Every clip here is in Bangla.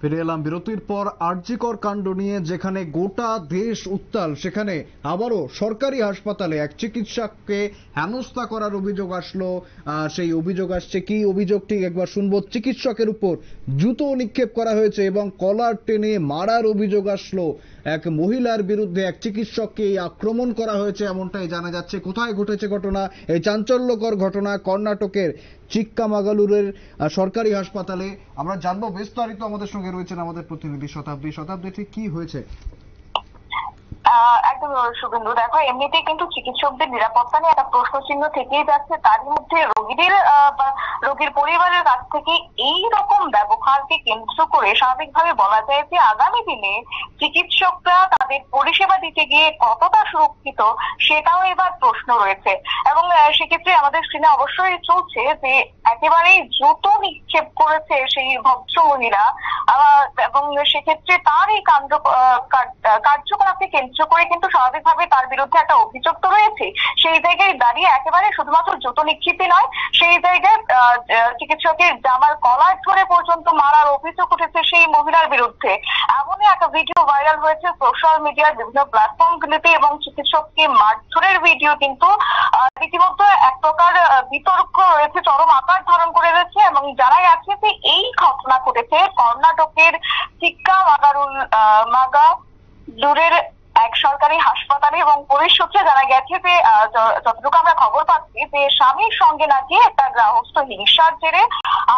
ফিরে এলাম বিরতির পর। আরজিকর কাণ্ড নিয়ে যেখানে গোটা দেশ উত্তাল, সেখানে আবারও সরকারি হাসপাতালে এক চিকিৎসককে হেনস্থা করার অভিযোগ আসলো। সেই অভিযোগ আসছে, কি অভিযোগ ঠিক একবার শুনবো। চিকিৎসকের উপর জুতো নিক্ষেপ করা হয়েছে এবং কলার টেনে মারার অভিযোগ আসলো। এক মহিলার বিরুদ্ধে এক চিকিৎসককে আক্রমণ করা হয়েছে এমনটাই জানা যাচ্ছে। কোথায় ঘটেছে ঘটনা? এই চাঞ্চল্যকর ঘটনা কর্ণাটকের চিক্কামাগালুরের সরকারি হাসপাতালে। আমরা জানবো বিস্তারিত। আমাদের সঙ্গে রয়েছেন আমাদের প্রতিনিধি শতাব্দী। শতাব্দী, ঠিক কি হয়েছে? একদম শুভেন্দু, দেখো এমনিতেই কিন্তু চিকিৎসকদের নিরাপত্তা নিয়ে একটা প্রশ্ন চিহ্ন থেকেই যাচ্ছে। তার মধ্যে রোগীর পরিবারের কাছ থেকে এই রকম ব্যবহারকে কেন্দ্র করে স্বাভাবিকভাবে বলা যায় যে আগামী দিনে চিকিৎসকরা তাদের পরিষেবা দিতে গিয়ে কতটা সুরক্ষিত সেটাও এবার প্রশ্ন রয়েছে। এবং সেক্ষেত্রে আমাদের স্ক্রিনে অবশ্যই চলছে যে একেবারেই জুতো নিক্ষেপ করেছে সেই ভদ্র মহিলা, এবং সেক্ষেত্রে তার এই কার্যকলাপকে কেন্দ্র করে কিন্তু স্বাভাবিকভাবে তার বিরুদ্ধে একটা অভিযোগ তো রয়েছে। সেই জায়গায় দাঁড়িয়ে একেবারে শুধুমাত্র জুতো নিক্ষেপই নয়, সেই জায়গায় চিকিৎসকের জামার কলার ধরে পর্যন্ত মারার অভিযোগ উঠেছে সেই মহিলার বিরুদ্ধে। এমনই একটা ভিডিও ভাইরাল হয়েছে সোশ্যাল মিডিয়ার বিভিন্ন প্ল্যাটফর্মগুলিতে, এবং চিকিৎসককে মারধরের ভিডিও কিন্তু রীতিমতো এক প্রকার বিতর্ক রয়েছে, চরম আকার ধারণ করে রয়েছে। এবং জানা গেছে যে এই ঘটনা ঘটেছে কর্ণাটকের চিক্কামাগালুরের এক সরকারি হাসপাতালে। এবং পুলিশ সূত্রে জানা গেছে যে যতটুকু আমরা খবর পাচ্ছি যে স্বামীর সঙ্গে নাকি একটা গৃহস্থ হিংসার জেরে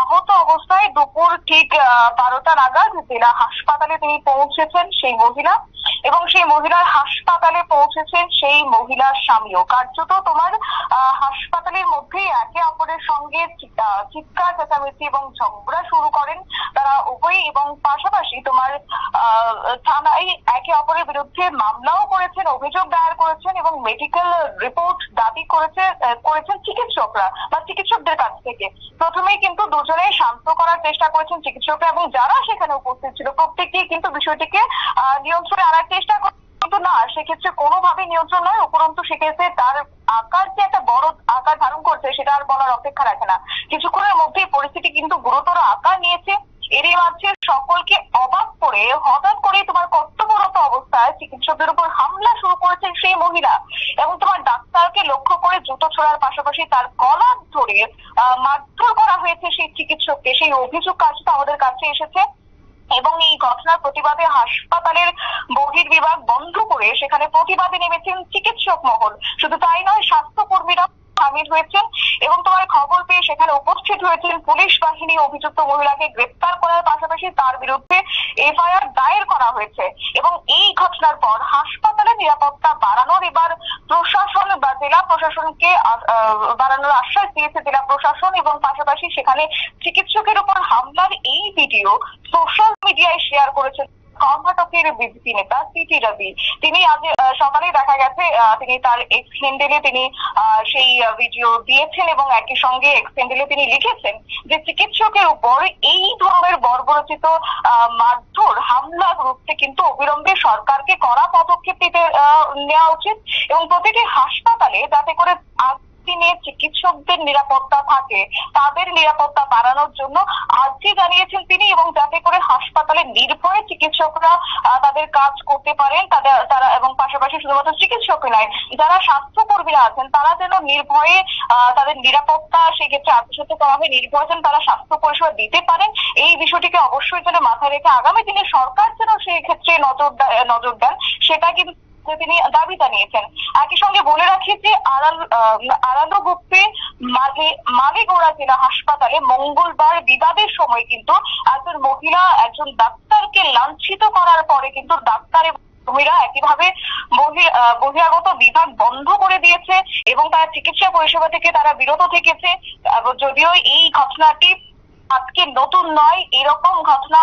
আহত অবস্থায় দুপুর ঠিক 12টা নাগাদ জেলা হাসপাতালে তিনি পৌঁছেছেন সেই মহিলা, এবং সেই মহিলার হাসপাতালে পৌঁছেছেন সেই মহিলার স্বামীও। কার্যত তোমার হাসপাতালের মধ্যেই একে অপরের সঙ্গে চিৎকার চেঁচামেচি এবং ঝগড়া শুরু করেন তারা উভয়ই, এবং পাশাপাশি তোমার থানায় একে অপরের বিরুদ্ধে মামলাও করেছেন, অভিযোগ দায়ের করেছেন, এবং মেডিকেল রিপোর্ট দাবি করেছেন চিকিৎসকরা বা চিকিৎসকদের কাছ থেকে। প্রথমেই কিন্তু দুজনেই শান্ত করার চেষ্টা করেছেন চিকিৎসকরা, এবং যারা সেখানে উপস্থিত ছিল প্রত্যেকেই কিন্তু বিষয়টিকে নিয়ন্ত্রণে আনার চেষ্টা করে। কিন্তু না, সেক্ষেত্রে কোনোভাবে নিয়ন্ত্রণ নয়, উপরন্তু সেক্ষেত্রে তার আকার যে একটা বড় আকার ধারণ করছে সেটা আর বলার অপেক্ষা রাখে না। কিছুক্ষণের মধ্যেই পরিস্থিতি কিন্তু গুরুতর আকার নিয়েছে। এরই মাঝে সকলকে অবাক করে হঠাৎ করে তোমার কর্তব্যরত অবস্থায় চিকিৎসকদের উপর হামলা শুরু করেছেন সেই মহিলা, এবং তোমার ডাক্তারকে লক্ষ্য করে জুতো ছোড়ার পাশাপাশি তার কলার ধরে মারধর করা হয়েছে সেই চিকিৎসককে। সেই অভিযোগ কার্যত আমাদের কাছে এসেছে, এবং এই ঘটনার প্রতিবাদে হাসপাতালের বহির্বিভাগ বন্ধ করে সেখানে প্রতিবাদে নেমেছেন চিকিৎসক মহল। শুধু তাই নয়, স্বাস্থ্যকর্মীরা সামিল হয়েছেন, এবং তোমার খবর পেয়ে সেখানে উপস্থিত হয়েছেন পুলিশ বাহিনী। অভিযুক্ত মহিলাকে গ্রেপ্তার করার পাশাপাশি তার বিরুদ্ধে এফআইআর দায়ের করা হয়েছে। এবং এই ঘটনার পর হাসপাতালে নিরাপত্তা বাড়ানোর এবার প্রশাসন বা জেলা প্রশাসনকে বাড়ানোর আশ্বাস দিয়েছে জেলা প্রশাসন, এবং পাশাপাশি সেখানে চিকিৎসকের উপর হামলার এই ভিডিও সোশ্যাল মিডিয়ায় শেয়ার করেছেন কর্ণাটকের বিজেপি নেতা সিটি রবি। তিনি আজ সকালে দেখা গেছে তিনি তার এক্স হ্যান্ডেলে তিনি সেই ভিডিও দিয়েছেন, এবং একই সঙ্গে এক্স হ্যান্ডেলে তিনি লিখেছেন যে চিকিৎসকের উপর এই ধরনের বর্বরচিত মারধর হামলা রুখতে কিন্তু অবিলম্বে সরকারকে কড়া পদক্ষেপ নেওয়া উচিত, এবং প্রতিটি হাসপাতালে যাতে করে দিনে চিকিৎসকদের নিরাপত্তা থাকে, তাদের নিরাপত্তা বাড়ানোর জন্য আর্জি জানিয়েছেন তিনি, এবং যাতে করে হাসপাতালে নির্ভয়ে চিকিৎসকরা তাদের কাজ করতে পারেন তারা, এবং পাশাপাশি শুধুমাত্র চিকিৎসকই নয়, যারা স্বাস্থ্যকর্মীরা আছেন তারা যেন নির্ভয়ে তাদের নিরাপত্তা সেক্ষেত্রে আত্মসত্ত্ব করা হয়, নির্ভয়ে যেন তারা স্বাস্থ্য পরিষেবা দিতে পারেন। এই বিষয়টিকে অবশ্যই যেন মাথায় রেখে আগামী দিনে সরকার যেন সেই ক্ষেত্রে নজর দেন, সেটা কিন্তু তিনি দাবি জানিয়েছেন। একই সঙ্গে বলে রাখি যে আরালুগুপ্তে মালিগোড়া জেলা হাসপাতালে মঙ্গলবার বিবাদের সময় কিন্তু একজন মহিলা একজন ডাক্তারকে লাঞ্ছিত করার পরে কিন্তু ডাক্তারের কর্মীরা একইভাবে বহিরাগত বিভাগ বন্ধ করে দিয়েছে, এবং তারা চিকিৎসা পরিষেবা থেকে তারা বিরত থেকেছে। যদিও এই ঘটনাটি আজকে নতুন নয়, এরকম ঘটনা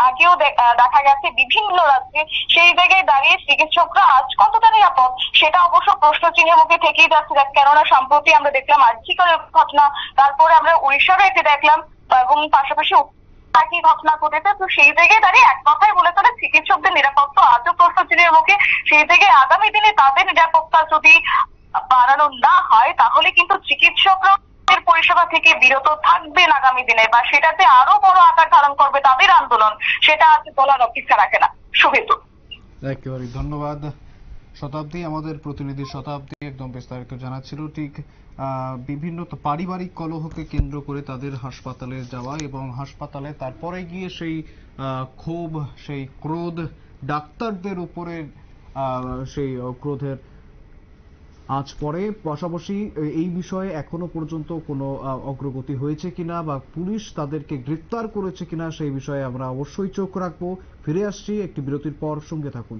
আগেও দেখা গেছে বিভিন্ন রাজ্যে। সেই জায়গায় দাঁড়িয়ে চিকিৎসকরা আজ কতটা নিরাপদ সেটা অবশ্য প্রশ্ন চিহ্নের মুখে থেকেই যাচ্ছে, কেননা সম্প্রতি আমরা দেখলাম আরজিকরের ঘটনা, তারপরে আমরা উড়িষ্যারও এটি দেখলাম, এবং পাশাপাশি একই ঘটনা ঘটেছে। তো সেই জায়গায় দাঁড়িয়ে এক কথাই বলে চলে চিকিৎসকদের নিরাপত্তা আজও প্রশ্ন চিহ্নের মুখে। সেই জায়গায় আগামী দিনে তাদের নিরাপত্তা যদি বাড়ানো না হয় তাহলে কিন্তু চিকিৎসকরা পরিষেবা থেকে বিরত থাকবেন আগামী দিনে, বা সেটাতে আরো বড় আকার ধারণ করবে তাদের আন্দোলন, সেটা আজ বলার অপেক্ষা রাখে না। শুভেন্দু। একেবারে ধন্যবাদ শতাব্দী, আমাদের প্রতিনিধি শতাব্দী একদম বিস্তারিত জানাচ্ছিল। ঠিক বিভিন্ন পারিবারিক কলহকে কেন্দ্র করে তাদের হাসপাতালে যাওয়া এবং হাসপাতালে তারপরে গিয়ে সেই ক্ষোভ, সেই ক্রোধ, ডাক্তারদের উপরে সেই ক্রোধের আজ পরে। পাশাপাশি এই বিষয়ে এখনো পর্যন্ত কোনো অগ্রগতি হয়েছে কিনা বা পুলিশ তাদেরকে গ্রেফতার করেছে কিনা সেই বিষয়ে আমরা অবশ্যই চোখ রাখবো। ফিরে আসছি একটি বিরতির পর, সঙ্গে থাকুন।